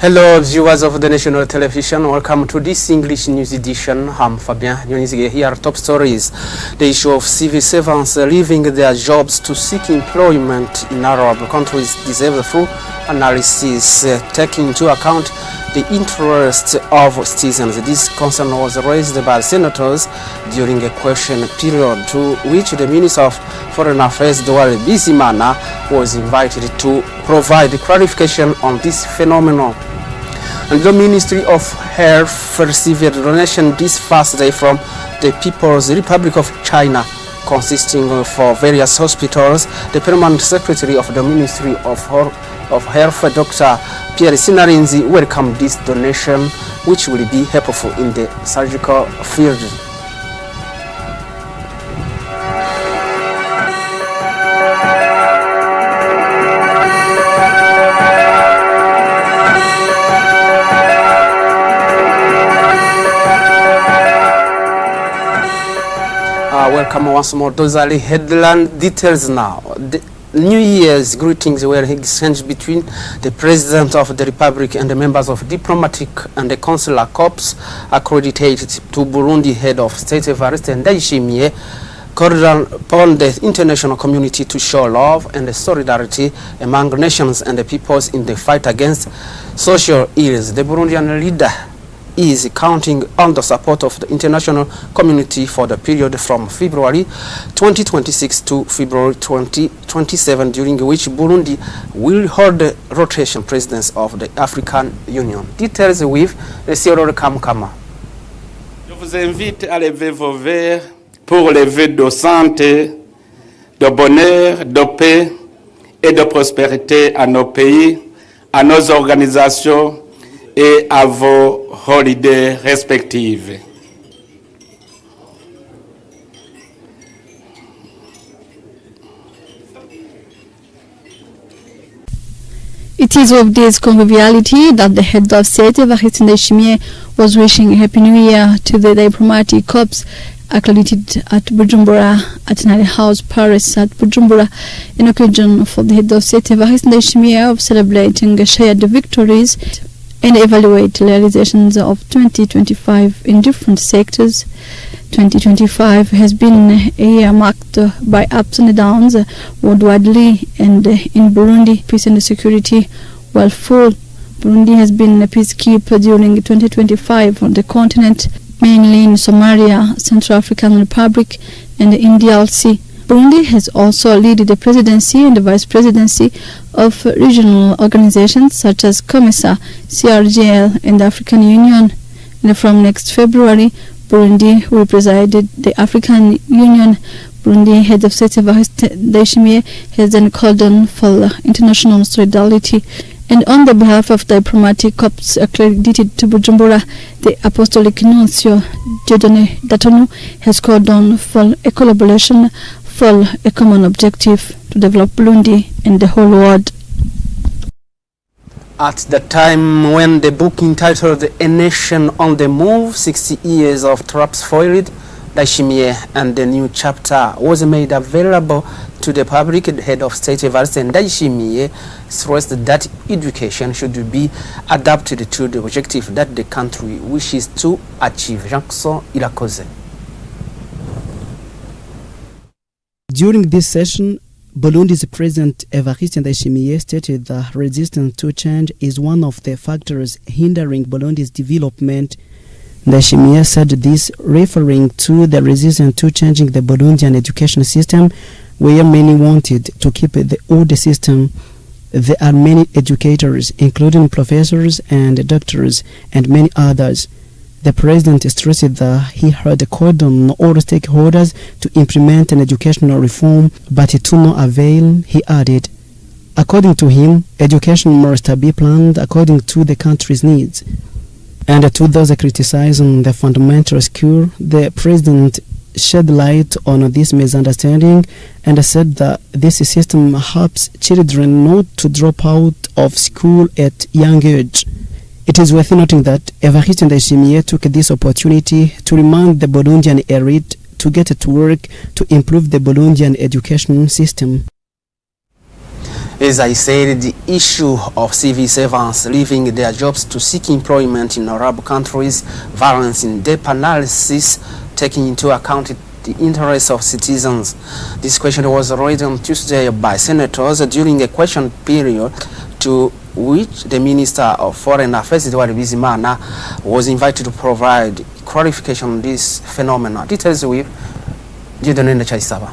Hello viewers of the National Television, welcome to this English news edition. I'm Fabien Nyonizige. Here are top stories. The issue of civil servants leaving their jobs to seek employment in Arab countries deserves full analysis, taking into account the interests of citizens. This concern was raised by senators during a question period to which the Minister of Foreign Affairs, Douale Bizimana, was invited to provide clarification on this phenomenon. And the Ministry of Health received a donation this Thursday from the People's Republic of China, consisting of various hospitals. The Permanent Secretary of the Ministry of Health, Dr. Pierre Sinarinzi, welcomed this donation, which will be helpful in the surgical field. Welcome once more. Those are the headline details now. The New Year's greetings were exchanged between the President of the Republic and the members of diplomatic and the consular corps accredited to Burundi. Head of State Evariste Ndayishimiye called upon the international community to show love and solidarity among nations and the peoples in the fight against social ills. The Burundian leader is counting on the support of the international community for the period from February 2026 to February 2027, during which Burundi will hold the rotation presidency of the African Union. Details with Cyril Kamkama. Je vous invite à lever vos verres pour les vœux de santé, de bonheur, de paix et de prospérité à nos pays, à nos organisations et à vos holidays respectives. It is with this conviviality that the head of state, Evariste Ndayishimiye, was wishing a Happy New Year to the diplomatic corps accredited at Bujumbura, at Nile House, Paris, at Bujumbura, in occasion for the head of state, Evariste Ndayishimiye, of celebrating shared victories and evaluate realizations of 2025 in different sectors. 2025 has been a year marked by ups and downs worldwide and in Burundi. Peace and security while full. Burundi has been a peacekeeper during 2025 on the continent, mainly in Somalia, Central African Republic and in DRC. Burundi has also led the presidency and the vice presidency of regional organizations such as COMESA, CRGL and the African Union. And from next February, Burundi will preside the African Union. Burundi head of state Evariste Ndayishimiye has then called on for international solidarity. And on the behalf of diplomatic corps accredited to Bujumbura, the Apostolic Nuncio Dieudonné Datonu has called on for a collaboration for a common objective to develop Burundi and the whole world. At the time when the book entitled A Nation on the Move, 60 Years of Traps Foiled, Ndayishimiye and the New Chapter was made available to the public, the head of state Evariste Ndayishimiye stressed that education should be adapted to the objective that the country wishes to achieve. Jean-Claude Irakoze. During this session, Burundi's President Evariste Ndayishimiye stated that resistance to change is one of the factors hindering Burundi's development. Ndayishimiye said this referring to the resistance to changing the Burundian education system, where many wanted to keep the old system. There are many educators, including professors and doctors and many others. The president stressed that he had called on all stakeholders to implement an educational reform, but to no avail, he added. According to him, education must be planned according to the country's needs. And to those criticizing the fundamental school, the president shed light on this misunderstanding and said that this system helps children not to drop out of school at young age. It is worth noting that Evariste Ndayishimiye took this opportunity to remind the Burundian elite to get to work to improve the Burundian education system. As I said, the issue of civil servants leaving their jobs to seek employment in Arab countries warrants in-depth analysis, taking into account the interests of citizens. This question was raised on Tuesday by senators during a question period to which the Minister of Foreign Affairs, Edouard Bizimana, was invited to provide clarification on this phenomenon. Details with Dieudonne Chaisaba.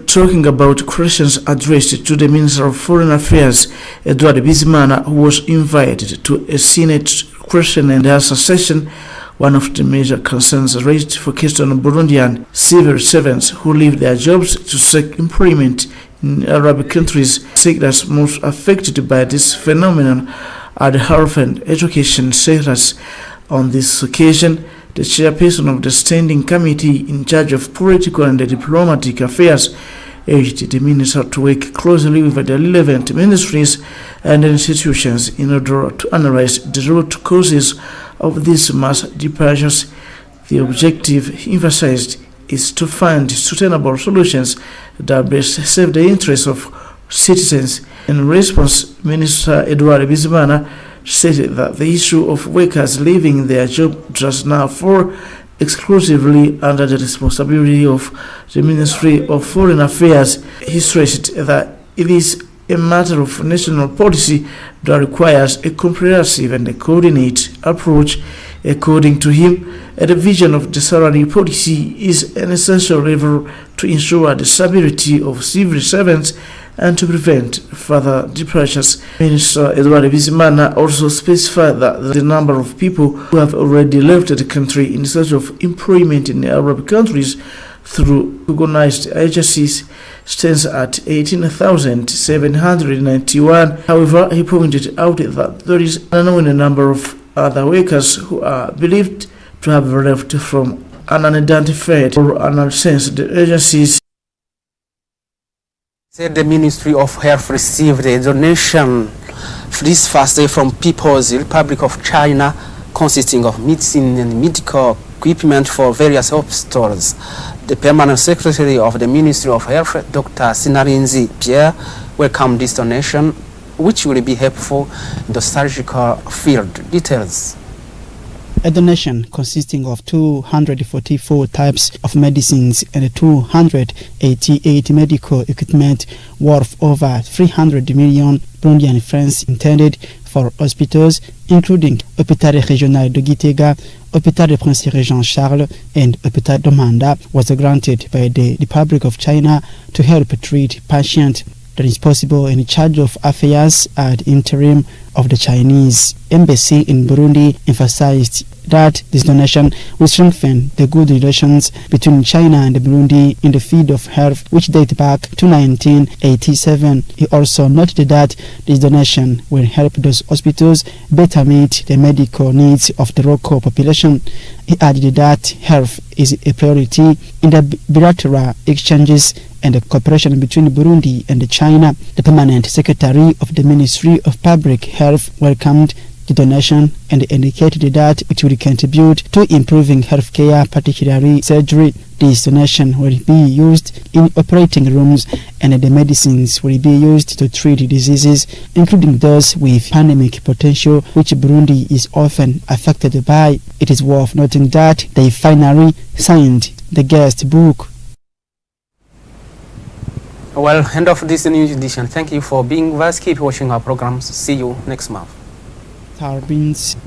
Talking about questions addressed to the Minister of Foreign Affairs, Edouard Bizimana, who was invited to a Senate question and answer session, one of the major concerns raised focused on Burundian civil servants who leave their jobs to seek employment in Arab countries. Sectors most affected by this phenomenon are the health and education sectors. On this occasion, the chairperson of the Standing Committee in charge of political and diplomatic affairs urged the minister to work closely with the relevant ministries and institutions in order to analyze the root causes of these mass departures. The objective, he emphasized, is to find sustainable solutions that best serve the interests of citizens. In response, Minister Edouard Bizimana stated that the issue of workers leaving their job does now fall exclusively under the responsibility of the Ministry of Foreign Affairs. He stressed that it is a matter of national policy that requires a comprehensive and a coordinated approach. According to him, a revision of the salary policy is an essential lever to ensure the stability of civil servants and to prevent further departures. Minister Edouard Bizimana also specified that the number of people who have already left the country in search of employment in Arab countries through recognized agencies stands at 18,791. However, he pointed out that there is an unknown number of other workers who are believed to have left from unidentified or unlicensed agencies. Said the Ministry of Health received a donation this Thursday from People's Republic of China consisting of medicine and medical equipment for various hospitals. The Permanent Secretary of the Ministry of Health, Dr. Sinarinzi Pierre, welcomed this donation, which will be helpful in the surgical field. Details. A donation consisting of 244 types of medicines and 288 medical equipment worth over 300 million Burundian francs intended for hospitals, including Hôpital Régional de Gitega, Hôpital de Prince Régent Charles, and Hôpital de Manda, was granted by the Republic of China to help treat patients. The responsible in charge of affairs at interim of the Chinese embassy in Burundi emphasized that this donation will strengthen the good relations between China and Burundi in the field of health, which date back to 1987. He also noted that this donation will help those hospitals better meet the medical needs of the local population. He added that health is a priority in the bilateral exchanges and the cooperation between Burundi and China. The Permanent Secretary of the Ministry of Public Health welcomed the donation and indicated that it will contribute to improving healthcare, particularly surgery. This donation will be used in operating rooms and the medicines will be used to treat diseases, including those with pandemic potential, which Burundi is often affected by. It is worth noting that they finally signed the guest book. Well, end of this news edition. Thank you for being with us. Keep watching our programs. See you next month. Harbins.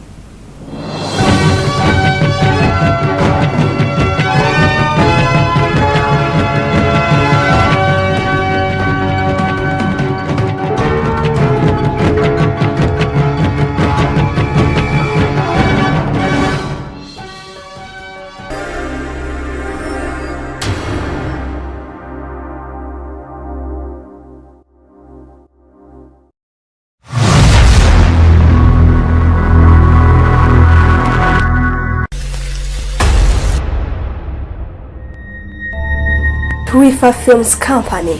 Rifa Films Company.